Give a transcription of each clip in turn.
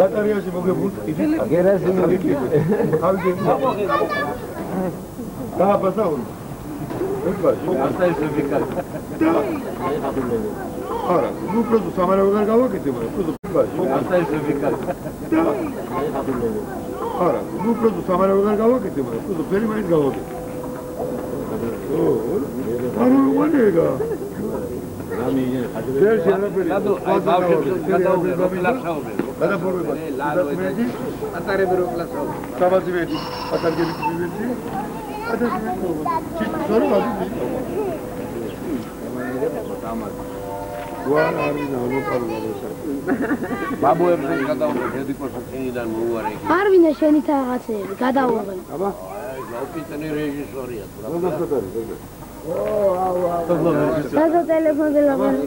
Batariyasi mogul. Gerasi mogul. Abi daha pasa oldu. Asta este fiecare. Ara, nu produs samara ugar gavakete mă. Asta este fiecare. Ara, nu produs samara ugar gavakete mă. Produs peri mai gavakete. Aru olega. არვინე შენი თაღაცები გადაუღენ. აბა, ოპიტენი რეჟისორია. Sada telefonul la mână.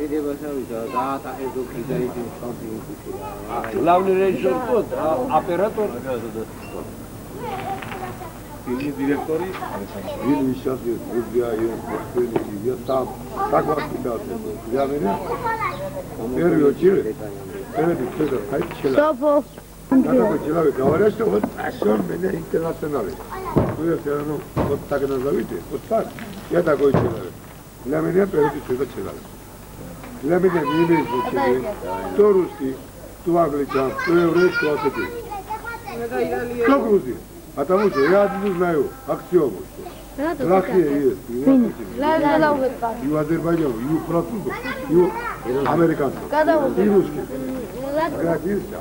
Главный режиссер тот, оператор. Фильм директори, фильм сейчас я там так вот я меня. Первый очередь. Первый кто-то хотел. Стопо. Такой человек говорят, что вот ашон меня интернациональный. Вы все равно вот так назовите, вот так. Я такой человек. Для меня первый человек. Для меня не имеет значения, кто русский, кто англичан, кто еврей, кто асатик. Кто грузин? Потому что я не знаю аксиому. Россия есть, и Азербайджан, и французов, и американцев, и русских. Граница.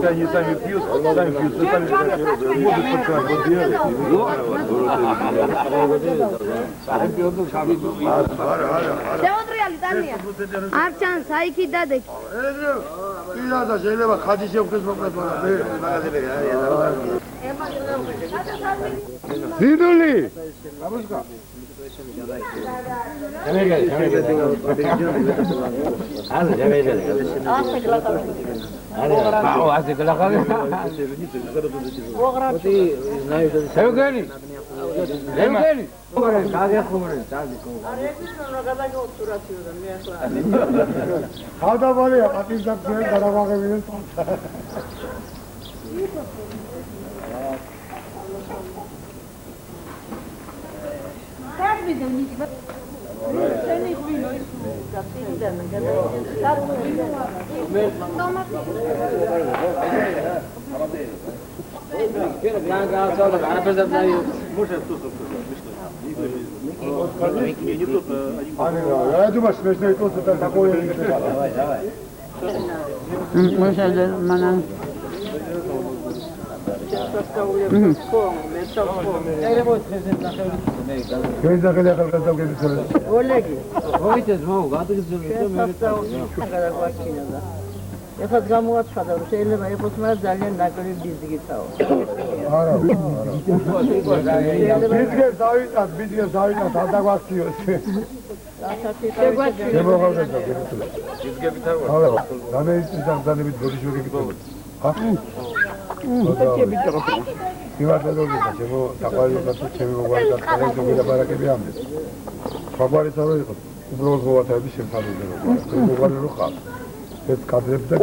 Они сами пьют, Арчан, сайки дадек. Илада შეიძლება ხაჯი შევქეს მოკლედ ზიდული ბაბუშკა ხავდაბალია პატიზდაფიერ გადავაღებინენ Я думаю, смешно и то, что там такое не ეხლა გამოაცხადა რომ შეიძლება იყოს მაგრამ ძალიან ნაკლები ბიზნესითაო. არა. ბიზნეს დავიტანთ არ დაგვაქციოს. ეს კადრები და